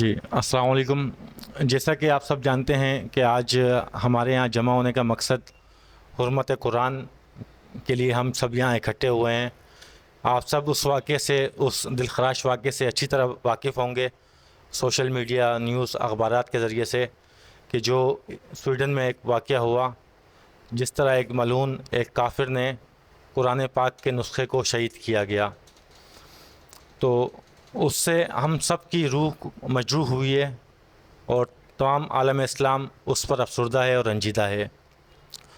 جی السلام علیکم. جیسا کہ آپ سب جانتے ہیں کہ آج ہمارے یہاں جمع ہونے کا مقصد حرمت قرآن کے لیے ہم سب یہاں اکٹھے ہوئے ہیں. آپ سب اس واقعے سے، اس دلخراش واقعے سے اچھی طرح واقف ہوں گے سوشل میڈیا، نیوز، اخبارات کے ذریعے سے، کہ جو سویڈن میں ایک واقعہ ہوا، جس طرح ایک ملعون، ایک کافر نے قرآن پاک کے نسخے کو شہید کیا گیا. تو اس سے ہم سب کی روح مجروح ہوئی ہے اور تمام عالم اسلام اس پر افسردہ ہے اور رنجیدہ ہے.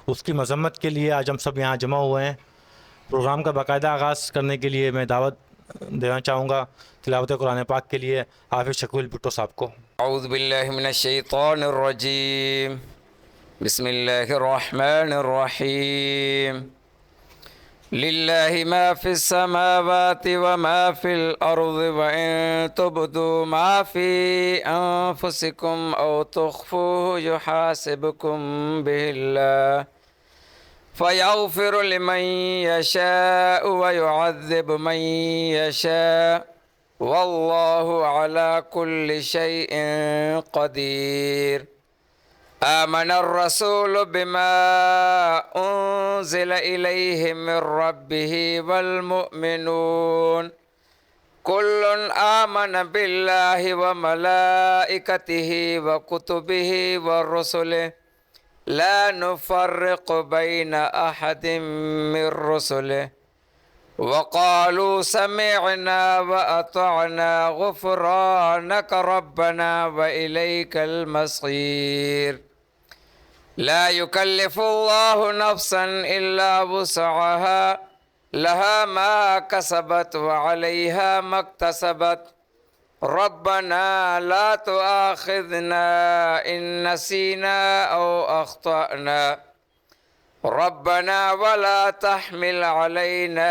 اس کی مذمت کے لیے آج ہم سب یہاں جمع ہوئے ہیں. پروگرام کا باقاعدہ آغاز کرنے کے لیے میں دعوت دینا چاہوں گا تلاوت قرآن پاک کے لیے حافظ شکیل بھٹو صاحب کو. اعوذ باللہ من الشیطان الرجیم. بسم اللہ الرحمن الرحیم. للہ ما فی السماوات وما فی الارض وان تبدوا ما فی انفسکم او تخفوه یحاسبکم به اللہ فیغفر لمن یشاء ویعذب من یشاء واللہ علی کل شیء قدیر. آمن الرسول بما انزل الیہ من ربہ والمؤمنون کل آمن باللہ وملائکتہ وکتبہ ورسلہ لا نفرق بین احد من رسلہ وقالوا سمعنا وأطعنا غفرانك ربنا وإليك المصير. لا يكلف الله نفسا إلا وسعها لها ما كسبت وعليها ما اكتسبت ربنا لا تؤاخذنا إن نسينا أو أخطأنا ربنا ولا تحمل علينا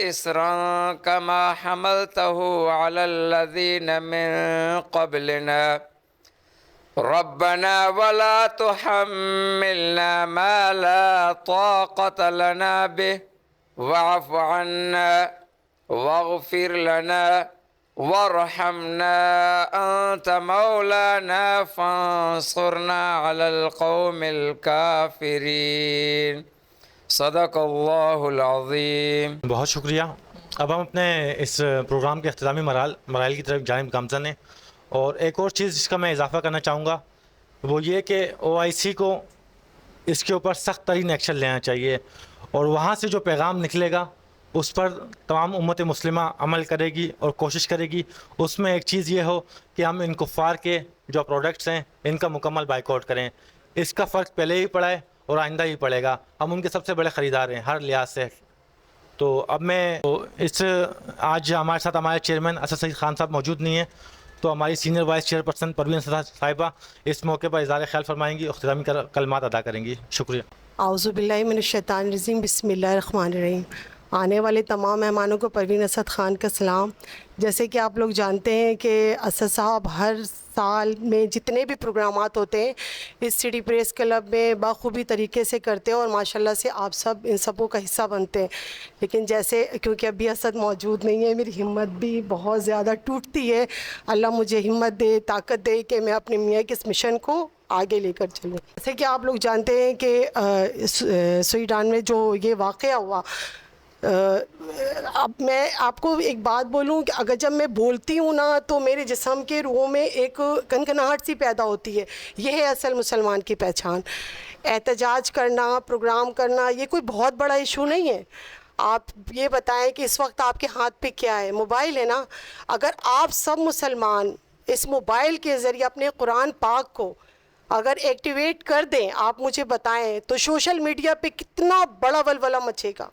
إصرا كما حملته على الذين من قبلنا ربنا ولا تحملنا ما لا طاقة لنا به واعف عنا واغفر لنا وارحمنا أنت مولانا فانصرنا على القوم الكافرين. صدق اللہ العظیم. بہت شکریہ. اب ہم اپنے اس پروگرام کے اختتامی مراحل کی طرف جانب گامزن ہیں. اور ایک اور چیز جس کا میں اضافہ کرنا چاہوں گا وہ یہ کہ OIC کو اس کے اوپر سخت ترین ایکشن لینا چاہیے، اور وہاں سے جو پیغام نکلے گا اس پر تمام امت مسلمہ عمل کرے گی اور کوشش کرے گی. اس میں ایک چیز یہ ہو کہ ہم ان کفار کے جو پروڈکٹس ہیں ان کا مکمل بائیکاٹ کریں. اس کا فرق پہلے ہی پڑا ہے اور آئندہ ہی پڑے گا. ہم ان کے سب سے بڑے خریدار ہیں ہر لحاظ سے. تو اب میں آج ہمارے ساتھ ہمارے چیئرمین اسد سعید خان صاحب موجود نہیں ہیں، تو ہماری سینئر وائس چیئرپرسن پروین صاحبہ اس موقع پر اظہار خیال فرمائیں گی، اختتامی کلمات ادا کریں گی. شکریہ. اعوذ باللہ من الشیطان الرجیم. بسم اللہ الرحمن الرحیم. آنے والے تمام مہمانوں کو پروین اسد خان کا سلام. جیسے کہ آپ لوگ جانتے ہیں کہ اسد صاحب ہر سال میں جتنے بھی پروگرامات ہوتے ہیں اس سٹی پریس کلب میں بخوبی طریقے سے کرتے ہیں، اور ماشاءاللہ سے آپ سب ان سبوں کا حصہ بنتے ہیں. لیکن جیسے کیونکہ ابھی اسد موجود نہیں ہے، میری ہمت بھی بہت زیادہ ٹوٹتی ہے. اللہ مجھے ہمت دے، طاقت دے کہ میں اپنے میاں کے اس مشن کو آگے لے کر چلوں. جیسے کہ آپ لوگ جانتے ہیں کہ سویڈن میں جو یہ واقعہ ہوا، اب میں آپ کو ایک بات بولوں کہ اگر جب میں بولتی ہوں نا تو میرے جسم کے روحوں میں ایک کنکناہٹ سی پیدا ہوتی ہے. یہ ہے اصل مسلمان کی پہچان. احتجاج کرنا، پروگرام کرنا یہ کوئی بہت بڑا ایشو نہیں ہے. آپ یہ بتائیں کہ اس وقت آپ کے ہاتھ پہ کیا ہے؟ موبائل ہے نا. اگر آپ سب مسلمان اس موبائل کے ذریعے اپنے قرآن پاک کو اگر ایکٹیویٹ کر دیں، آپ مجھے بتائیں تو سوشل میڈیا پہ کتنا بڑا ولولہ مچے گا.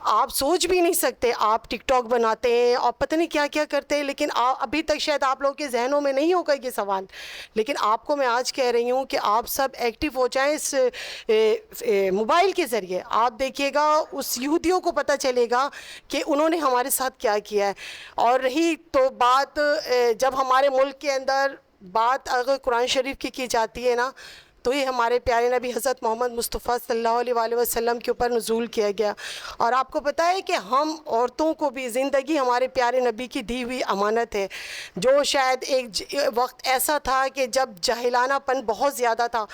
آپ سوچ بھی نہیں سکتے. آپ ٹک ٹاک بناتے ہیں اور پتہ نہیں کیا کیا کرتے ہیں، لیکن ابھی تک شاید آپ لوگوں کے ذہنوں میں نہیں ہوگا یہ سوال. لیکن آپ کو میں آج کہہ رہی ہوں کہ آپ سب ایکٹیو ہو جائیں اس موبائل کے ذریعے. آپ دیکھیے گا اس یہودیوں کو پتہ چلے گا کہ انہوں نے ہمارے ساتھ کیا کیا ہے. اور رہی تو بات جب ہمارے ملک کے اندر بات اگر قرآن شریف کی جاتی ہے نا، تو یہ ہمارے پیارے نبی حضرت محمد مصطفیٰ صلی اللہ علیہ وآلہ وسلم کے اوپر نزول کیا گیا. اور آپ کو پتہ ہے کہ ہم عورتوں کو بھی زندگی ہمارے پیارے نبی کی دی ہوئی امانت ہے. جو شاید ایک وقت ایسا تھا کہ جب جاہلانہ پن بہت زیادہ تھا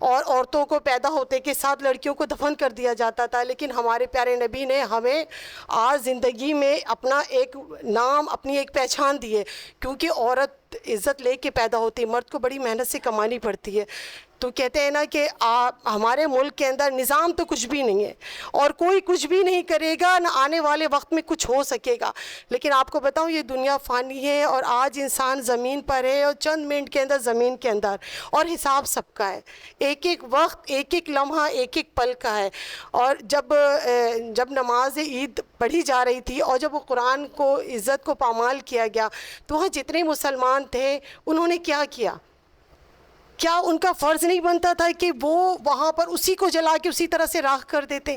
اور عورتوں کو پیدا ہوتے کے ساتھ لڑکیوں کو دفن کر دیا جاتا تھا، لیکن ہمارے پیارے نبی نے ہمیں آج زندگی میں اپنا ایک نام، اپنی ایک پہچان دی ہے. کیونکہ عورت عزت لے کے پیدا ہوتی ہے، مرد کو بڑی محنت سے کمانی پڑتی ہے. تو کہتے ہیں نا کہ ہمارے ملک کے اندر نظام تو کچھ بھی نہیں ہے اور کوئی کچھ بھی نہیں کرے گا، نہ آنے والے وقت میں کچھ ہو سکے گا. لیکن آپ کو بتاؤں یہ دنیا فانی ہے اور آج انسان زمین پر ہے اور چند منٹ کے اندر زمین کے اندر، اور حساب سب کا ہے. ایک ایک وقت، ایک ایک لمحہ، ایک ایک پل کا ہے. اور جب نماز عید پڑھی جا رہی تھی اور جب وہ قرآن کو عزت کو پامال کیا گیا تو وہاں جتنے مسلمان تھے انہوں نے کیا کیا؟ کیا ان کا فرض نہیں بنتا تھا کہ وہ وہاں پر اسی کو جلا کے اسی طرح سے راکھ کر دیتے؟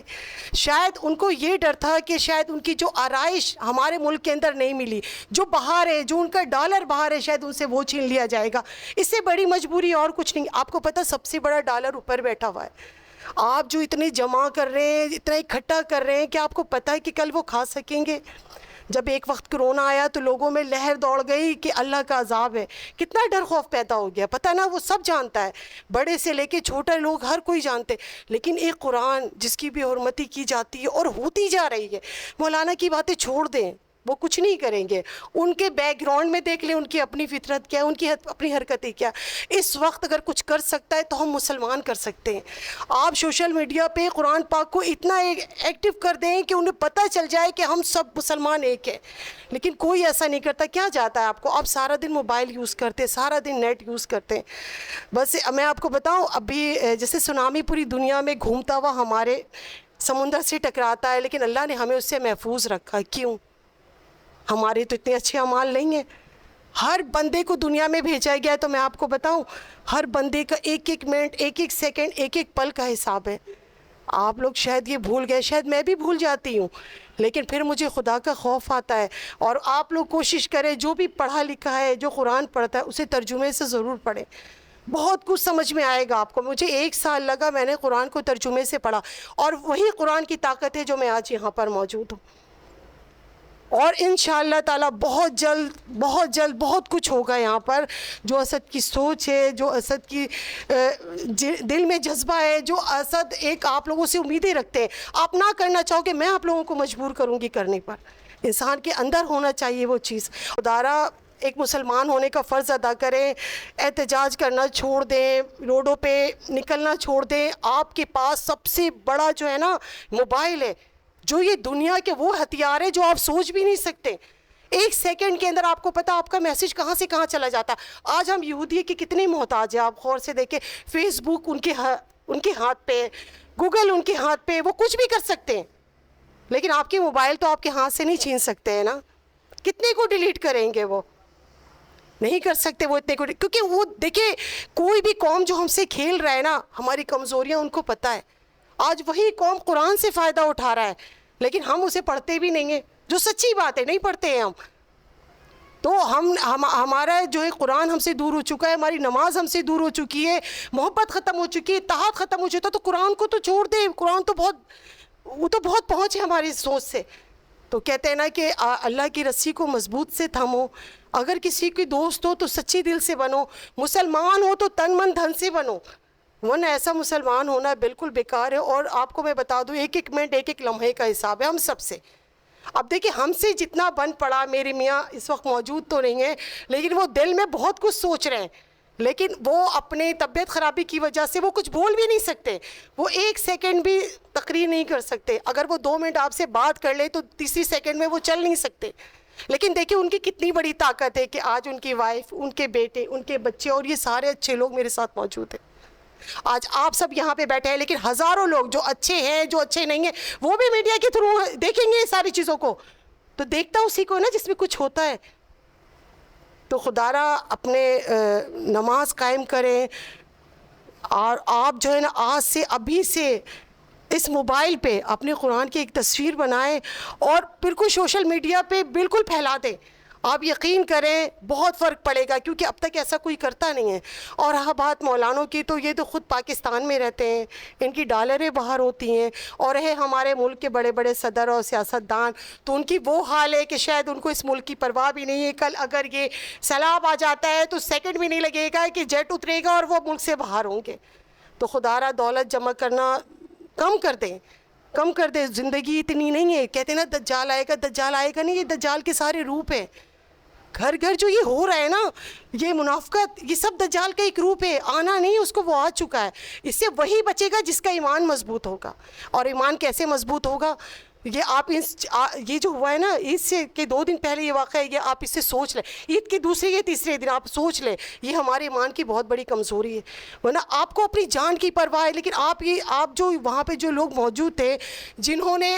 شاید ان کو یہ ڈر تھا کہ شاید ان کی جو آرائش ہمارے ملک کے اندر نہیں ملی، جو باہر ہے، جو ان کا ڈالر باہر ہے، شاید ان سے وہ چھین لیا جائے گا. اس سے بڑی مجبوری اور کچھ نہیں. آپ کو پتہ سب سے بڑا ڈالر اوپر بیٹھا ہوا ہے. آپ جو اتنے جمع کر رہے ہیں، اتنا اکٹھا کر رہے ہیں، کہ آپ کو پتہ ہے کہ کل وہ کھا سکیں گے؟ جب ایک وقت کرونا آیا تو لوگوں میں لہر دوڑ گئی کہ اللہ کا عذاب ہے. کتنا ڈر خوف پیدا ہو گیا، پتہ نا، وہ سب جانتا ہے، بڑے سے لے کے چھوٹے لوگ ہر کوئی جانتے. لیکن ایک قرآن جس کی بھی حرمتی کی جاتی ہے اور ہوتی جا رہی ہے. مولانا کی باتیں چھوڑ دیں، وہ کچھ نہیں کریں گے. ان کے بیک گراؤنڈ میں دیکھ لیں ان کی اپنی فطرت کیا ہے، ان کی اپنی حرکتیں کیا. اس وقت اگر کچھ کر سکتا ہے تو ہم مسلمان کر سکتے ہیں. آپ سوشل میڈیا پہ قرآن پاک کو اتنا ایکٹیو کر دیں کہ انہیں پتہ چل جائے کہ ہم سب مسلمان ایک ہیں. لیکن کوئی ایسا نہیں کرتا. کیا جاتا ہے آپ کو؟ آپ سارا دن موبائل یوز کرتے ہیں، سارا دن نیٹ یوز کرتے ہیں. بس میں آپ کو بتاؤں، ابھی جیسے سونامی پوری دنیا میں گھومتا ہوا ہمارے سمندر سے ٹکراتا ہے، لیکن اللہ نے ہمیں اس سے محفوظ رکھا. کیوں؟ ہمارے تو اتنے اچھے اعمال نہیں ہیں. ہر بندے کو دنیا میں بھیجا گیا ہے تو میں آپ کو بتاؤں، ہر بندے کا ایک ایک منٹ، ایک ایک سیکنڈ، ایک ایک پل کا حساب ہے. آپ لوگ شاید یہ بھول گئے، شاید میں بھی بھول جاتی ہوں، لیکن پھر مجھے خدا کا خوف آتا ہے. اور آپ لوگ کوشش کریں، جو بھی پڑھا لکھا ہے، جو قرآن پڑھتا ہے، اسے ترجمے سے ضرور پڑھیں. بہت کچھ سمجھ میں آئے گا آپ کو. مجھے 1 سال لگا، میں نے قرآن کو ترجمے سے پڑھا، اور وہی قرآن کی طاقت ہے جو میں آج یہاں پر موجود ہوں. اور انشاءاللہ تعالیٰ بہت جلد بہت کچھ ہوگا یہاں پر. جو اسد کی سوچ ہے، جو اسد کی دل میں جذبہ ہے، جو اسد ایک آپ لوگوں سے امیدیں رکھتے ہیں، آپ نہ کرنا چاہو کہ میں آپ لوگوں کو مجبور کروں گی کرنے پر. انسان کے اندر ہونا چاہیے وہ چیز. خدارہ ایک مسلمان ہونے کا فرض ادا کریں، احتجاج کرنا چھوڑ دیں، روڈوں پہ نکلنا چھوڑ دیں. آپ کے پاس سب سے بڑا جو ہے نا موبائل ہے، جو یہ دنیا کے وہ ہتھیار ہے جو آپ سوچ بھی نہیں سکتے. 1 سیکنڈ کے اندر آپ کو پتا آپ کا میسج کہاں سے کہاں چلا جاتا. آج ہم یہودی کے کتنے محتاج ہیں. آپ غور سے دیکھیں، فیس بک ان کے ہاتھ پہ، گوگل ان کے ہاتھ پہ، وہ کچھ بھی کر سکتے ہیں. لیکن آپ کے موبائل تو آپ کے ہاتھ سے نہیں چھین سکتے ہیں نا. کتنے کو ڈیلیٹ کریں گے؟ وہ نہیں کر سکتے وہ اتنے کو. کیونکہ وہ دیکھیں، کوئی بھی قوم جو ہم سے کھیل رہا ہے نا، ہماری کمزوریاں ان کو پتہ ہے. آج وہی قوم قرآن سے فائدہ اٹھا رہا ہے، لیکن ہم اسے پڑھتے بھی نہیں ہیں. جو سچی بات ہے، نہیں پڑھتے ہیں ہم. تو ہمارا جو ہے قرآن ہم سے دور ہو چکا ہے، ہماری نماز ہم سے دور ہو چکی ہے، محبت ختم ہو چکی ہے، اتحاد ختم ہو چکا. تو قرآن کو تو چھوڑ دے. قرآن تو بہت پہنچ ہے ہماری سوچ سے. تو کہتے ہیں نا کہ اللہ کی رسی کو مضبوط سے تھامو. اگر کسی کی دوست ہو تو سچی دل سے بنو. مسلمان ہو تو تن من دھن سے بنو، ورنہ ایسا مسلمان ہونا بالکل بیکار ہے. اور آپ کو میں بتا دوں، ایک ایک منٹ، ایک ایک لمحے کا حساب ہے ہم سب سے. اب دیکھیں، ہم سے جتنا بن پڑا، میرے میاں اس وقت موجود تو نہیں ہے، لیکن وہ دل میں بہت کچھ سوچ رہے ہیں. لیکن وہ اپنے طبیعت خرابی کی وجہ سے وہ کچھ بول بھی نہیں سکتے. وہ 1 سیکنڈ بھی تقریر نہیں کر سکتے. اگر وہ 2 منٹ آپ سے بات کر لے تو تیسری سیکنڈ میں وہ چل نہیں سکتے. لیکن دیکھیں ان کی کتنی بڑی طاقت ہے کہ آج ان کی وائف، ان کے بیٹے، ان کے بچے اور یہ سارے اچھے لوگ میرے ساتھ موجود ہیں. آج آپ سب یہاں پہ بیٹھے ہیں، لیکن ہزاروں لوگ جو اچھے ہیں، جو اچھے نہیں ہیں، وہ بھی میڈیا کے تھرو دیکھیں گے ساری چیزوں کو. تو دیکھتا اسی کو نا جس میں کچھ ہوتا ہے. تو خدارہ اپنے نماز قائم کریں. اور آپ جو ہے نا آج سے، ابھی سے اس موبائل پہ اپنے قرآن کی ایک تصویر بنائیں اور بالکل سوشل میڈیا پہ بالکل پھیلا دیں. آپ یقین کریں بہت فرق پڑے گا، کیونکہ اب تک ایسا کوئی کرتا نہیں ہے۔ اور رہا بات مولانوں کی، تو یہ تو خود پاکستان میں رہتے ہیں، ان کی ڈالریں باہر ہوتی ہیں، اور ہے ہمارے ملک کے بڑے بڑے صدر اور سیاستدان، تو ان کی وہ حال ہے کہ شاید ان کو اس ملک کی پرواہ بھی نہیں ہے۔ کل اگر یہ سیلاب آ جاتا ہے تو سیکنڈ بھی نہیں لگے گا کہ جیٹ اترے گا اور وہ ملک سے باہر ہوں گے۔ تو خدا را دولت جمع کرنا کم کر دیں، کم کر دیں، زندگی اتنی نہیں ہے۔ کہتے ہیں نا دجال آئے گا، دجال آئے گا نہیں، یہ دجال کے سارے روپ ہیں۔ گھر گھر جو یہ ہو رہا ہے نا، یہ منافقت، یہ سب دجال کا ایک روپ ہے، آنا نہیں، اس کو وہ آ چکا ہے۔ اس سے وہی بچے گا جس کا ایمان مضبوط ہوگا۔ اور ایمان کیسے مضبوط ہوگا؟ یہ آپ یہ جو ہوا ہے نا عید سے کہ 2 دن پہلے یہ واقعہ ہے، یہ آپ اس سے سوچ لیں، عید کے دوسرے یا تیسرے دن آپ سوچ لیں، یہ ہمارے ایمان کی بہت بڑی کمزوری ہے۔ ورنہ آپ کو اپنی جان کی پرواہ ہے، لیکن آپ جو وہاں پہ جو لوگ موجود تھے جنہوں نے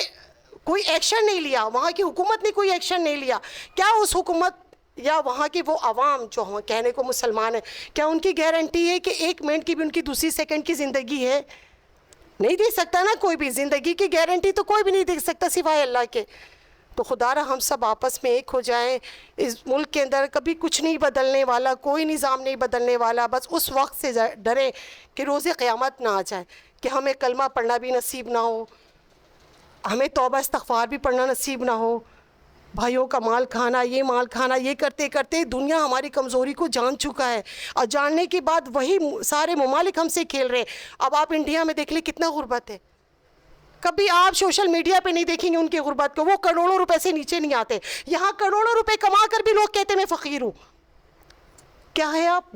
کوئی ایکشن نہیں لیا، وہاں کی حکومت نے کوئی ایکشن نہیں لیا، کیا اس حکومت یا وہاں کی وہ عوام جو کہنے کو مسلمان ہیں، کیا ان کی گارنٹی ہے کہ 1 منٹ کی بھی ان کی دوسری سیکنڈ کی زندگی ہے؟ نہیں دے سکتا نا کوئی بھی، زندگی کی گارنٹی تو کوئی بھی نہیں دے سکتا سوائے اللہ کے۔ تو خدا را ہم سب آپس میں ایک ہو جائیں۔ اس ملک کے اندر کبھی کچھ نہیں بدلنے والا، کوئی نظام نہیں بدلنے والا، بس اس وقت سے ڈریں کہ روز قیامت نہ آ جائے، کہ ہمیں کلمہ پڑھنا بھی نصیب نہ ہو، ہمیں توبہ استغفار بھی پڑھنا نصیب نہ ہو، بھائیوں کا مال کھانا، یہ مال کھانا، یہ کرتے کرتے دنیا ہماری کمزوری کو جان چکا ہے، اور جاننے کے بعد وہی سارے ممالک ہم سے کھیل رہے ہیں۔ اب آپ انڈیا میں دیکھ لیں کتنا غربت ہے، کبھی آپ سوشل میڈیا پہ نہیں دیکھیں گے ان کی غربت کو، وہ کروڑوں روپے سے نیچے نہیں آتے۔ یہاں کروڑوں روپے کما کر بھی لوگ کہتے ہیں میں فقیر ہوں۔ کیا ہے آپ؟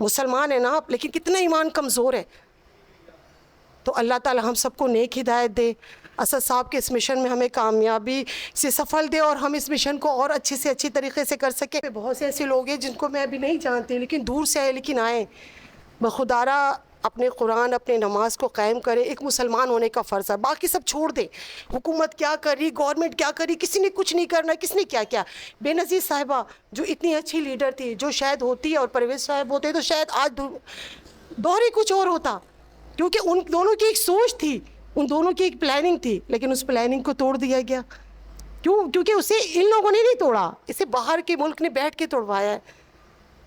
مسلمان ہیں نا آپ، لیکن کتنا ایمان کمزور ہے۔ تو اللہ تعالی ہم سب کو نیک ہدایت دے، اسد صاحب کے اس مشن میں ہمیں کامیابی سے سفل دے، اور ہم اس مشن کو اور اچھے سے اچھی طریقے سے کر سکیں۔ بہت سے ایسے لوگ ہیں جن کو میں ابھی نہیں جانتی، لیکن دور سے آئے، لیکن آئے بخدا را اپنے قرآن، اپنے نماز کو قائم کرے۔ ایک مسلمان ہونے کا فرض ہے، باقی سب چھوڑ دیں۔ حکومت کیا کر رہی، گورنمنٹ کیا کر رہی، کسی نے کچھ نہیں کرنا، کس نے کیا کیا۔ بے نظیر صاحبہ جو اتنی اچھی لیڈر تھی، جو شاید ہوتی ہے، اور پرویز صاحب ہوتے تو شاید آج دور ہی کچھ اور ہوتا، کیونکہ ان دونوں کی ایک سوچ تھی، ان دونوں کی ایک پلاننگ تھی، لیکن اس پلاننگ کو توڑ دیا گیا۔ کیونکہ اسے ان لوگوں نے نہیں توڑا، اسے باہر کے ملک نے بیٹھ کے توڑوایا ہے۔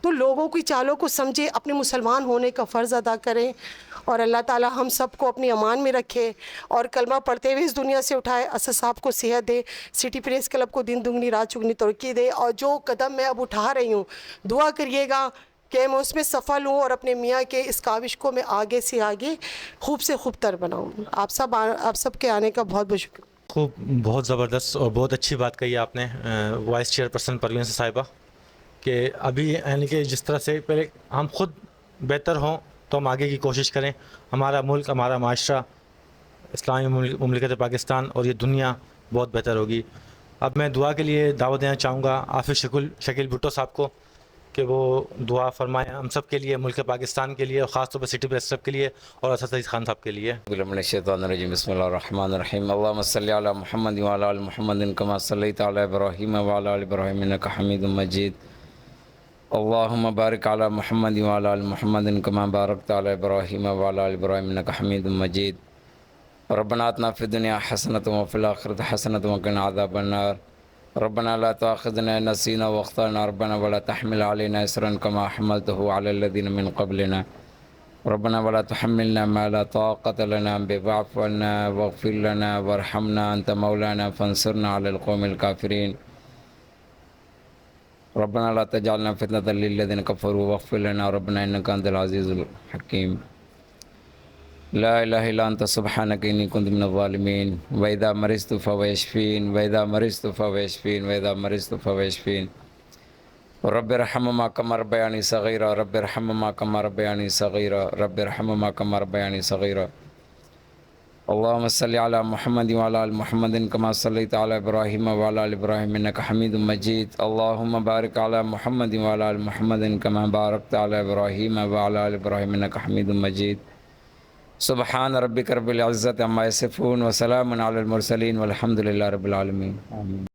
تو لوگوں کی چالوں کو سمجھے، اپنے مسلمان ہونے کا فرض ادا کریں، اور اللہ تعالی ہم سب کو اپنی امان میں رکھے، اور کلمہ پڑھتے ہوئے اس دنیا سے اٹھائے۔ اسد صاحب کو صحت دے، سٹی پریس کلب کو دن دگنی رات چگنی ترقی دے، اور جو قدم میں اب اٹھا رہی ہوں دعا کریے گا کہ میں اس میں سفل ہوں، اور اپنے میاں کے اس کاوش کو میں آگے سے آگے خوب سے خوب تر بناؤں۔ آپ سب کے آنے کا بہت بہت شکریہ۔ خوب، بہت زبردست اور بہت اچھی بات کہی آپ نے وائس چیئر پرسن پروین صاحبہ، کہ ابھی یعنی کہ جس طرح سے پہلے ہم خود بہتر ہوں تو ہم آگے کی کوشش کریں، ہمارا ملک، ہمارا معاشرہ، اسلامی مملکت پاکستان اور یہ دنیا بہت بہتر ہوگی۔ اب میں دعا کے لیے دعوت دینا چاہوں گا حافظ شکیل بھٹو صاحب کو کہ وہ دعا فرمائیں ہم سب کے لیے، ملک پاکستان کے لیے، اور خاص طور پر سٹی پریس کلب کے لیے اور اسد عزیز خان صاحب کے لیے۔ من الشیطان الرجیم، بسم اللہ الرحمن الرحیم۔ اللہم صلی علی محمد وعلی آل محمد کما صلیت علی ابراہیم وعلی آل ابراہیم انک حمید مجید۔ اللہم بارک علی محمد وعلی آل محمد کما بارکت علی ابراہیم وعلی آل ابراہیم انک حمید مجید۔ ربنا آتنا فی الدنیا حسنۃ وفی الآخرۃ حسنۃ وقنا عذاب النار۔ ربنا لا تؤاخذنا إن نسينا واخطأنا ربنا ولا تحمل علينا إصرا كما حملته على الذين من قبلنا ربنا ولا تحملنا ما لا طاقة لنا به واعف عنا واغفر لنا وارحمنا أنت مولانا فانصرنا على القوم الكافرين ربنا لا تجعلنا فتنة للذين كفروا واغفر لنا ربنا إنك أنت العزيز الحكيم لا الہ الا انت سبحانک انی کنت من الظالمین وإذا مرضت فهو یشفین وإذا مرضت فهو یشفین وإذا مرضت فهو یشفین رب ارحمهما کما ربیانی صغیرا رب ارحمهما کما ربیانی صغیرا رب ارحمهما کما ربیانی صغیرا اللهم صل علی محمد وعلی آل محمد کما صلیت علی ابراہیم وعلی آل ابراہیم انک حمید مجید اللهم بارک علی محمد وعلی آل محمد کما بارکت علی ابراہیم وعلی آل ابراہیم انک حمید مجید سبحان ربک رب العزت عما یصفون وسلام علی المرسلین والحمد للہ رب العالمین آمین۔